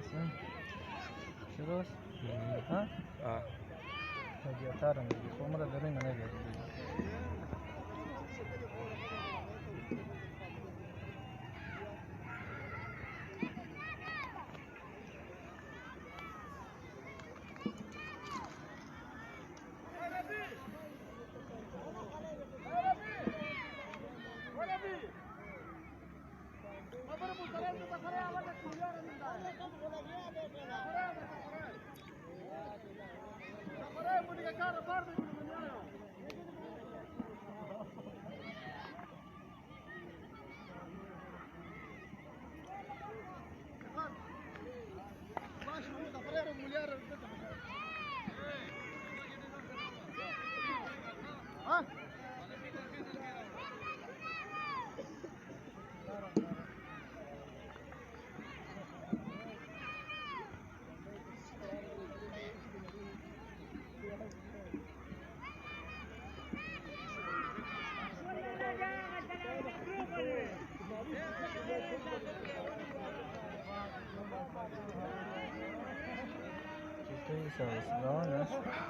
Serius? Hah? Kegiatan lagi. Kok malah dari mana dia? So it's gone, huh?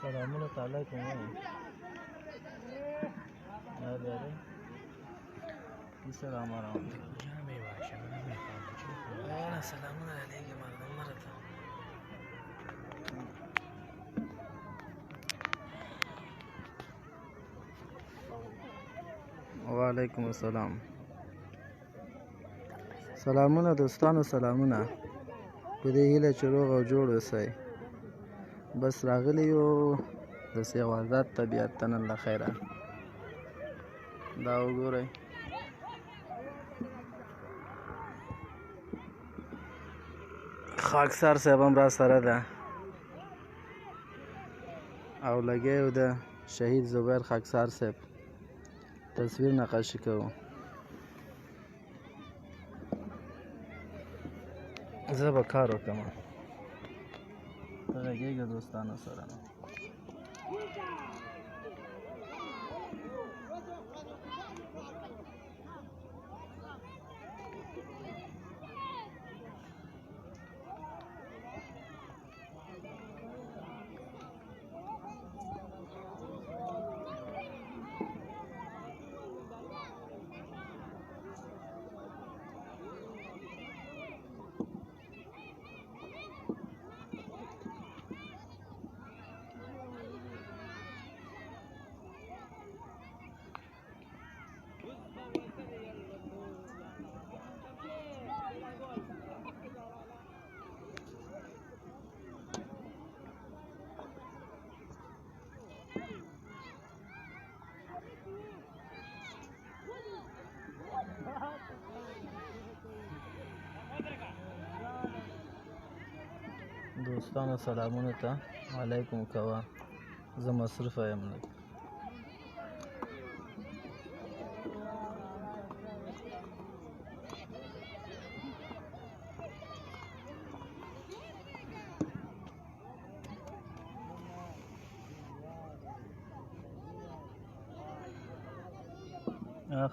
سلامونه تعالی کوم السلام علیکم جامع باشه انا سلامونه علیکم مردم مرتا وعلیکم السلام سلامونه دوستانو سلامونه په دې هیله چې روغ او جوړ اوسئ بس راغلی یو د سیوازات طبیعت ته نن له خیره دا وګورئ خاکسار صاحب هم را سره ده او لګیو د شهید زبیر خاکسار صاحب تصویر نقاشي کوو زه به کار وکړم ته غږېږه دوستانو سره دوستانو سلامونه ته علیکم کوه زه مصروفه یم لږ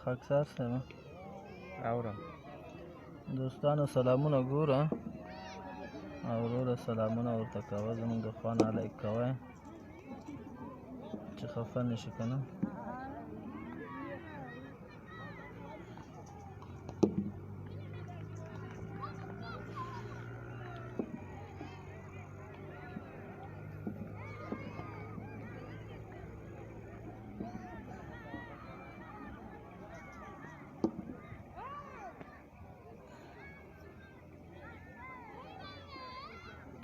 خاکسار صاحب اورم دوستانو سلامونه ګوره او وروره سلامونه ورته کوه زموږ د خوا نه لایک کوئ چې خفه نه شي که نه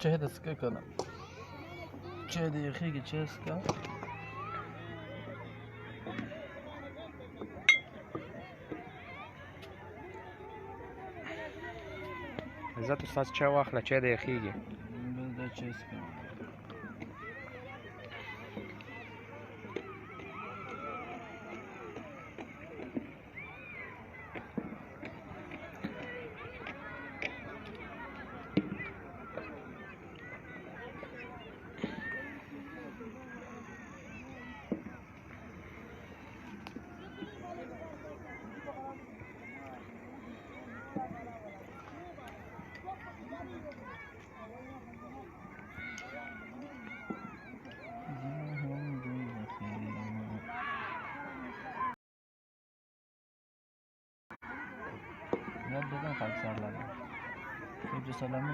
چای دې څښه که نه چای دې یخېږي چای څښه عزت استاد چای واخله چای دې یخېږي بس دا چای څښه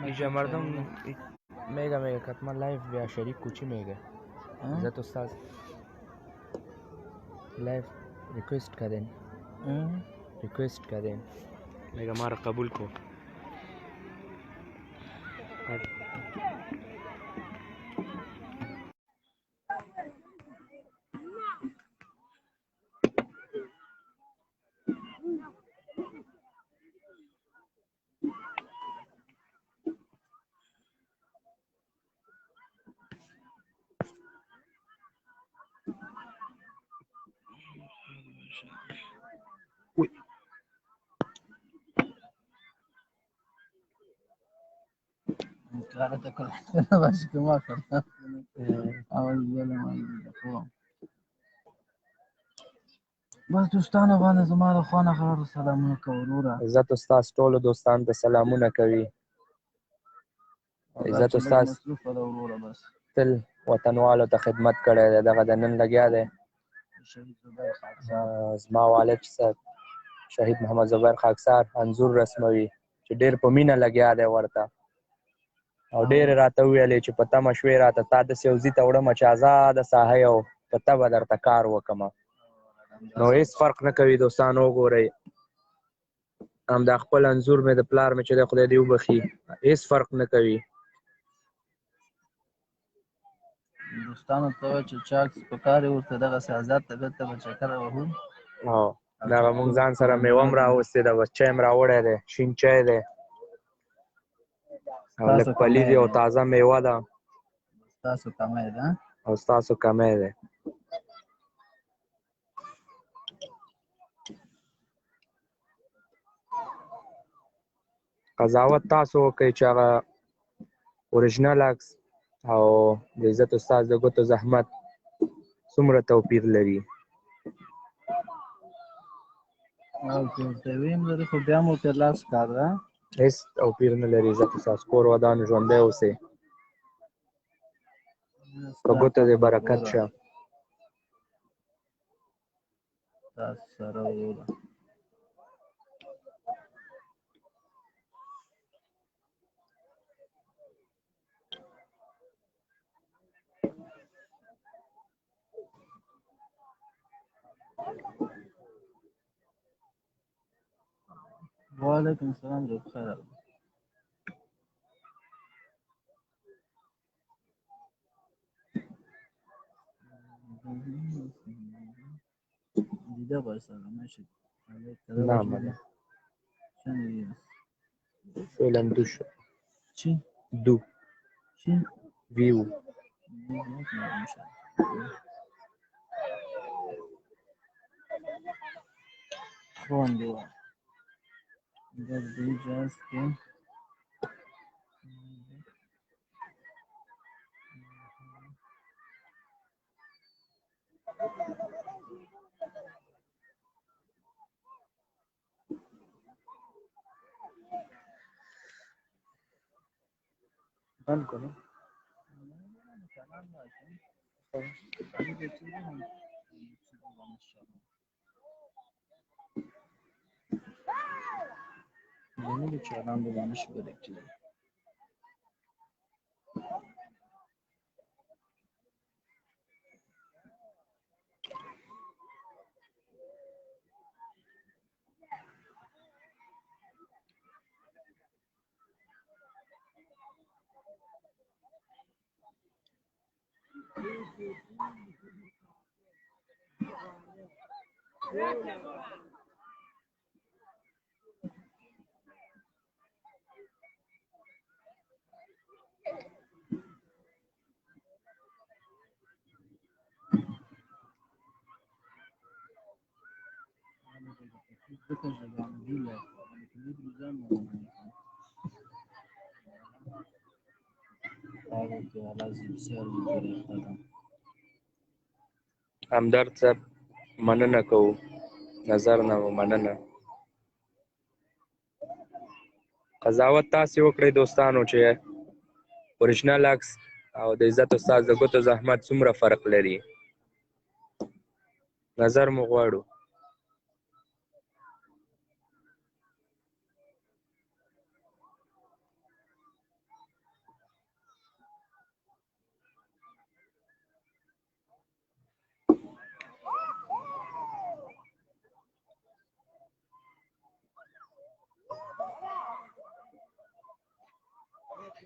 اینجا مردم میگه کتما لایف بیا شریک کوچی میگه عزت استاد لایف ریکویست کردین میگه ما را قبول کو بس دوستانو باندې زما د خوا نه خبرو سلامونه کوه وروره عزت استاد ټولو دوستانو ته سلامونه کوي عزت استاد مصروفه ده وروره بس تل وطنوالو ته خدمت کړی دی دغه د نن لګیا دی زما والد صاحب شهید محمد زبیر خاکسار انځور رسموي چې ډېر په مینه لګیا دی ورته او ډېرې راته وویلې چې په تمه شوې راته تا داسې یو ځي ته وړمه چې ازاده ساحه او په تبه درته کار وکړمه نو هېڅ فرق نه کوي دوستانو وګورئ همدا خپل انځور مې د پلار مې چې دی خدای دې وبخي هېڅ فرق نه کوي دوستانو ته وایه چې چاکس په کار یې ورته دغسې آزاد طبیعت ته به چکر وهو دغه مونږ ځان سره میوه هم راوستې ده بس چای هم راوړی دی شین چای دی او لږ پلي دی او تازه میوه ده ستاسو کمی ده او ستاسو کمی دی قضاوت تاسو وکئ چې هغه اوریجنل عکس او د عزت استاد د ګوتو زحمت څومره توپیر لري او که ورته ویم لري خو بیا مو پرې لاس کار ده هېڅ توپیر نه لري عزت استاد کور ودان ژوندی اوسئ په ګوته دې برکت شه تاسو سره وروره وعلیکم السلام جوړ خیر دیده باشه نمیشه نه مده فعلا دو شد چی؟ دو view. Phone dia. Just do just game. बंद करो yeni bir çağdan dolanış gerekiyor. همدرد صاحب مننه کوو نظر نه مننه قضاوت تاسې وکړئ دوستانو چې اوریجنل عکس او د عزت استاد د ګوتو زحمت څومره فرق لري نظر مو غواړو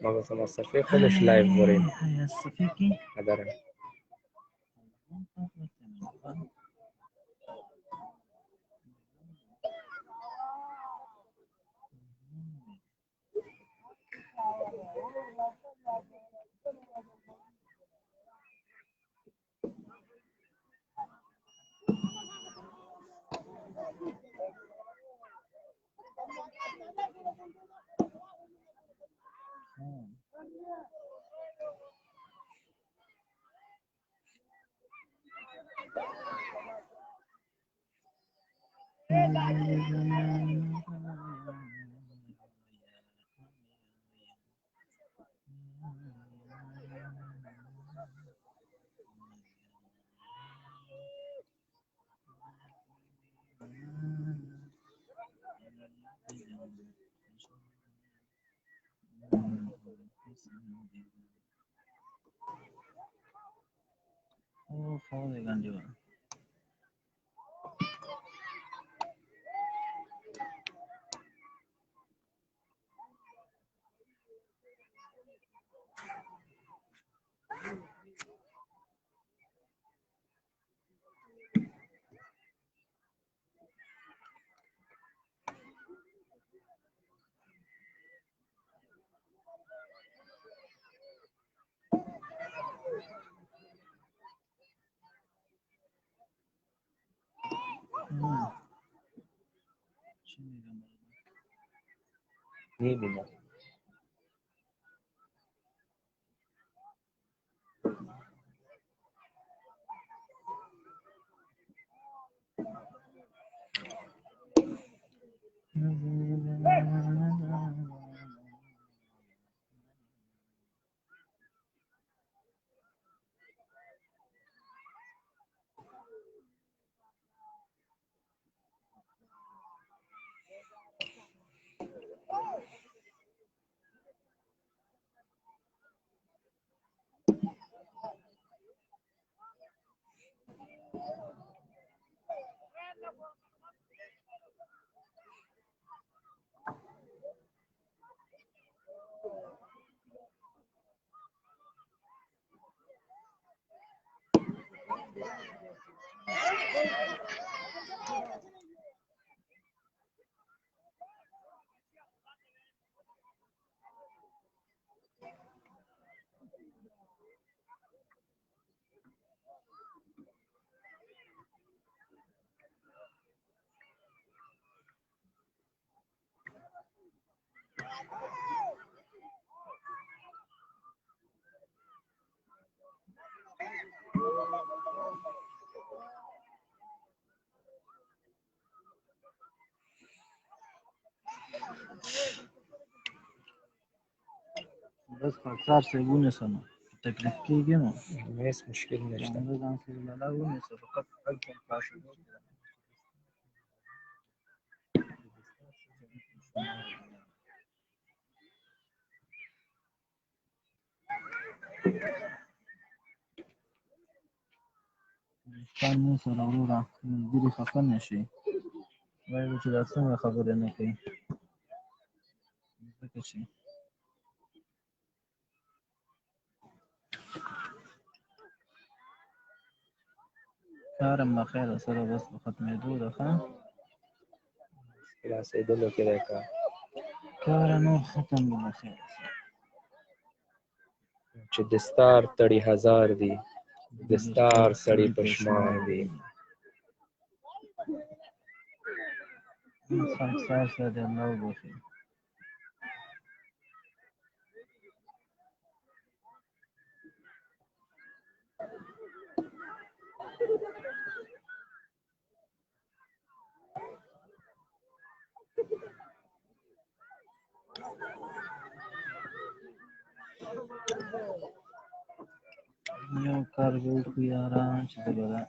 مگه سم صفحه خودش لایو برین نداره میبینم بس خاکسار صاحب ونیسه نو تکلیف کېږي نو هیڅ مشکل نشته. همدا ځان سره لالا ونیسه فقط هلته پاسپورټ دوستان مو سره وروره ملګري خفه نه شي وایي به چې دا څنګه خبرې نه کوي ځکه چې کار هم له خیره سره بس په ختمېدو ده ښه خلاصېدلو کې دی کار. کار نور ختم دی له خیره سره چې دستار تړي هزار دي دستار سړي په شمار دي. خاکسار صاحب دې الله وبخښي یو کار به وکړو یاران چې زه به دا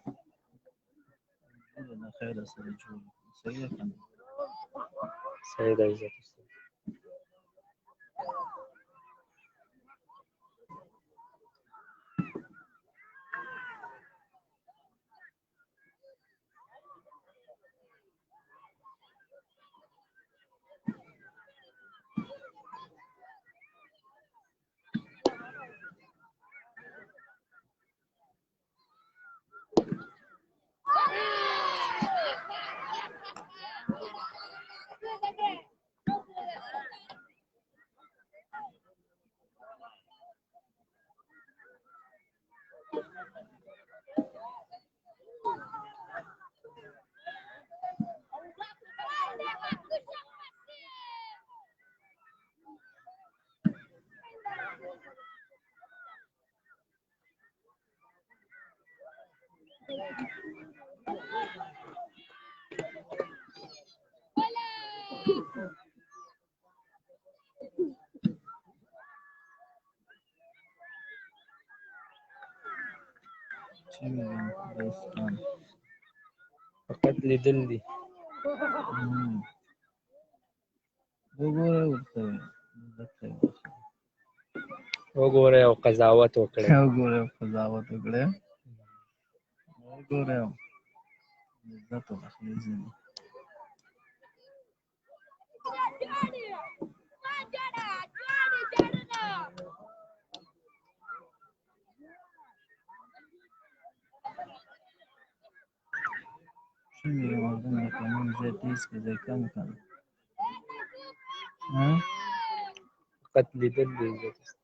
له خیره سره جوړ کړو صحیح ده که نه صحیح ده عزت استاد. چې ویم دوستان فقط لیدل دي. وګوره ورته ورته وګورئ او قضاوت وکړئ. وګوره او قضاوت وکړئ وګوره او عزت واخلئ ځینې څنګه یې مردم د قانون ځای تېز کړه ځای کم کړه فقط لیدل دي عزت استاد.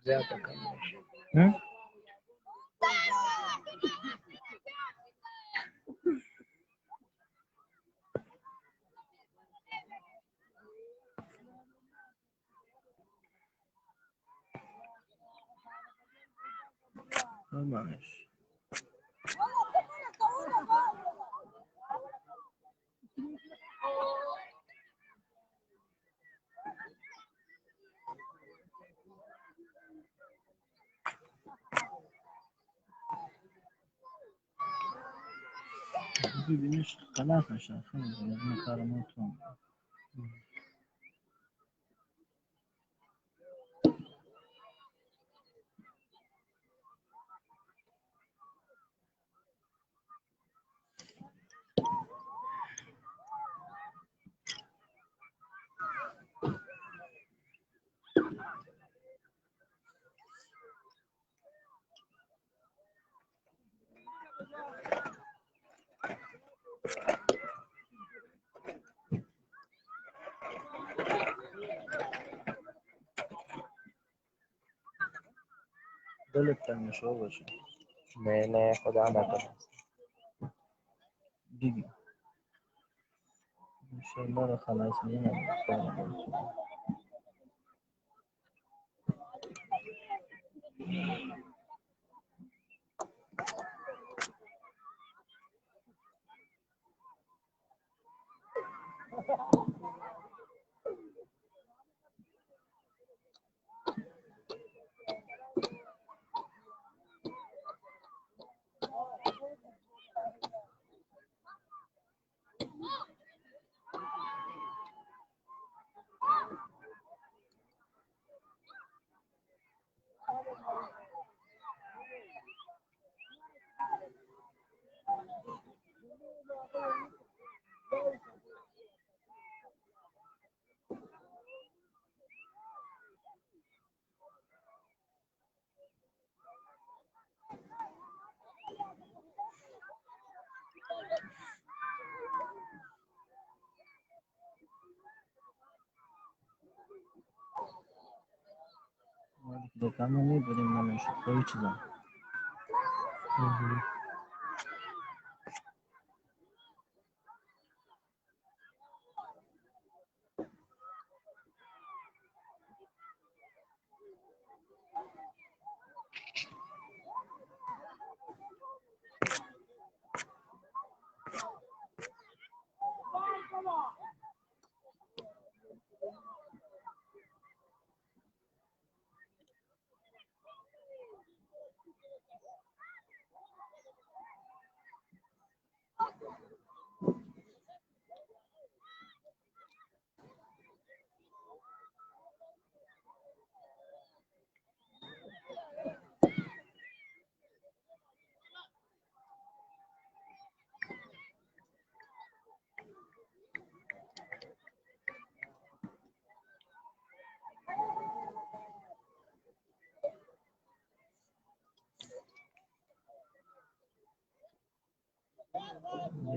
زیاته کم نشي. ماشي ببینیش خلاص نشه خیلی از این کار نمیتونم دلت تنگ شو باشه نه خدا نکنه دیگه انشالله را خلاص نمیم Do kama nie będę miał szybko iść za.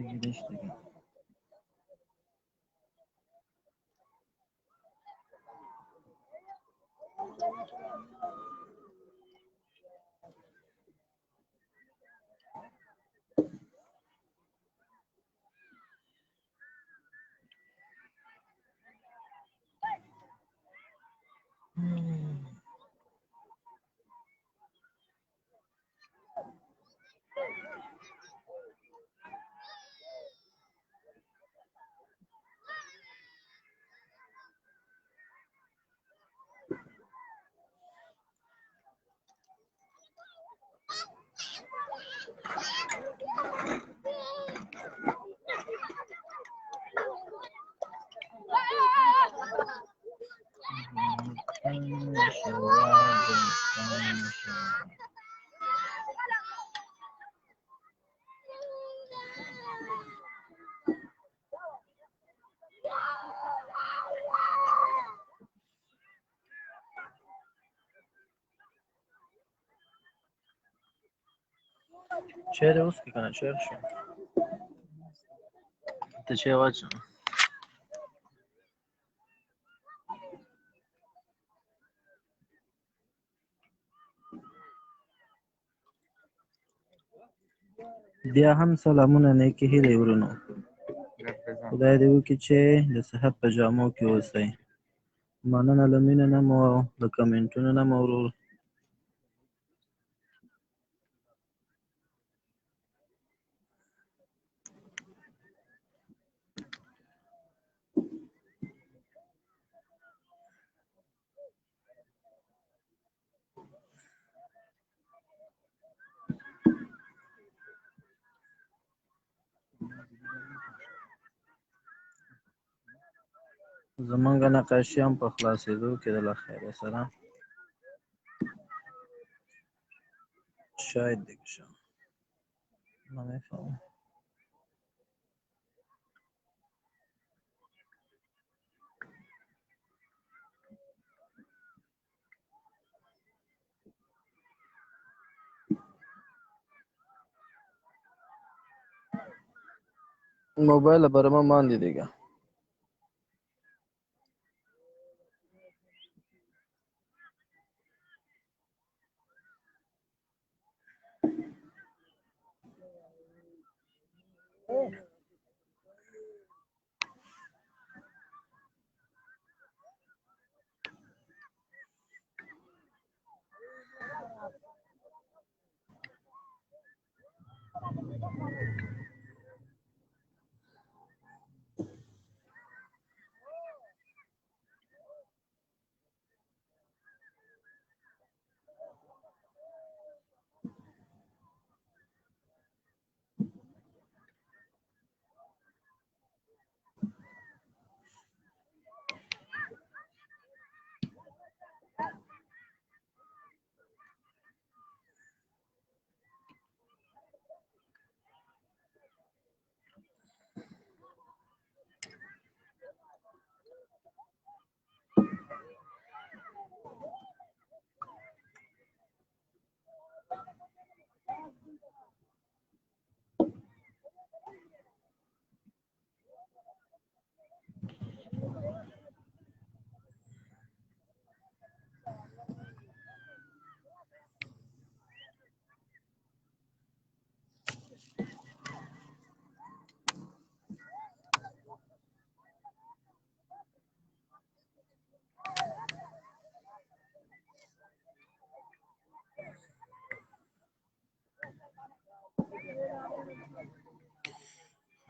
Giriş دیگه. چهره اوست که کنه چهره شو ته چه واچم بیا هم سلامونه نیکې هیلې ورونو خدای دې وکړي چې د صحت په جامو کې اوسئ مننه له مینې نه مو د کمنټونو نه مو ورور زمونږ نقاشي هم په خلاصېدو کې ده له خیره سره شاید دیگه شم نمیفهمم موبایل برای ما ماندی دیگه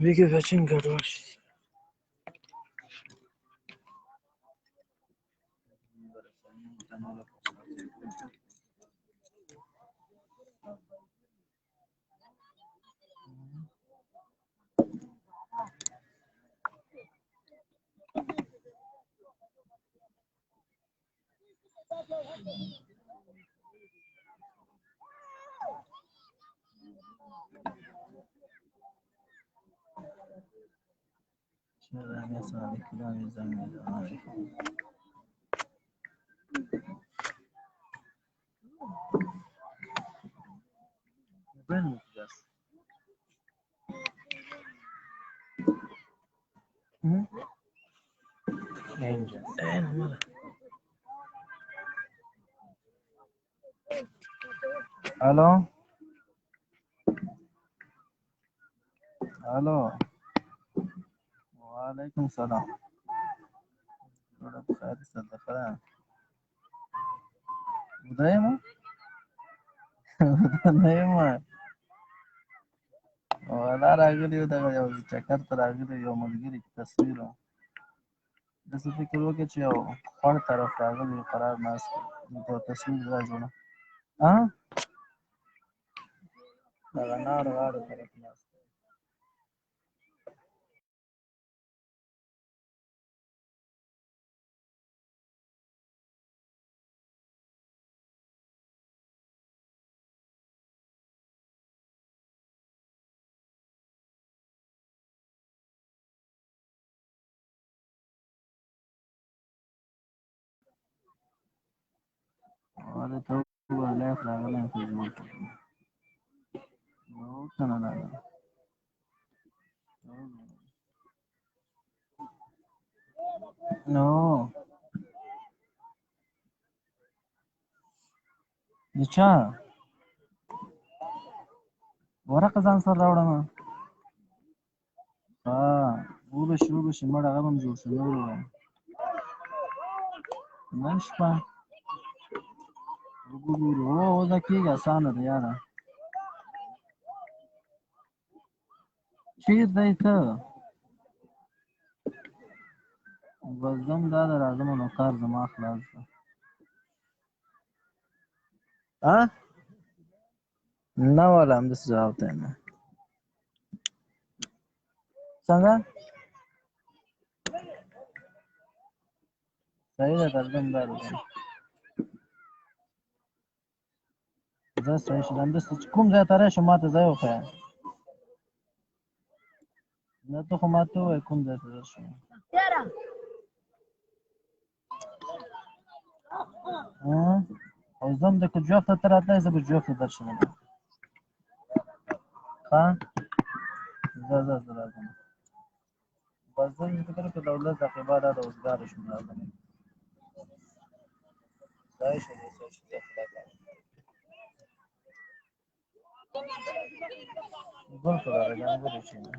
Wege Virgin ګډوډ شي. شهرانه صادق کلامی زنگ میزنم. موبایل مو کجاست؟ اینجا اینه ماله. الو الو وعلیکم سلام. جوړه بخیر ستاسو خبره بودایم نه یم ولا راغلی دغه یو چکر ته راغلی یو ملګری تصویر داسې فکر وکړه چې یو خړ طرف راغلی قرار ناست نو ته تصویر راځوړه دغه ناړو واړو طرف ناست ولا ته ولا راغلی خو جوړ نو کنه نو چا ورقه ځان سره راوړم وبشي مړ هغه هم جوړ شو نور نن شپه وګورو دا کېږي اسانه ده یاره چیر دی ته بس ځم دا ده راځم نو کار زما خلاص ده نه والا همداسې جواب ته یم څنګه صحیح ده درځم دا ده زه صحیح شو همداسې چې کوم ځای ته راشم ما ته ځای وښیه نه ته خو ما ته ووایه کوم ځای ته راشم او زه هم د که جوف ته ته راتلی زه به جوف ته درشم ښه زه راځم بس زه فکر وکړه د 10 دقیقې بعد دا اوزګاره شم راځم صحیح شو زه خدای پاک بالکل آره جان بودی چی نه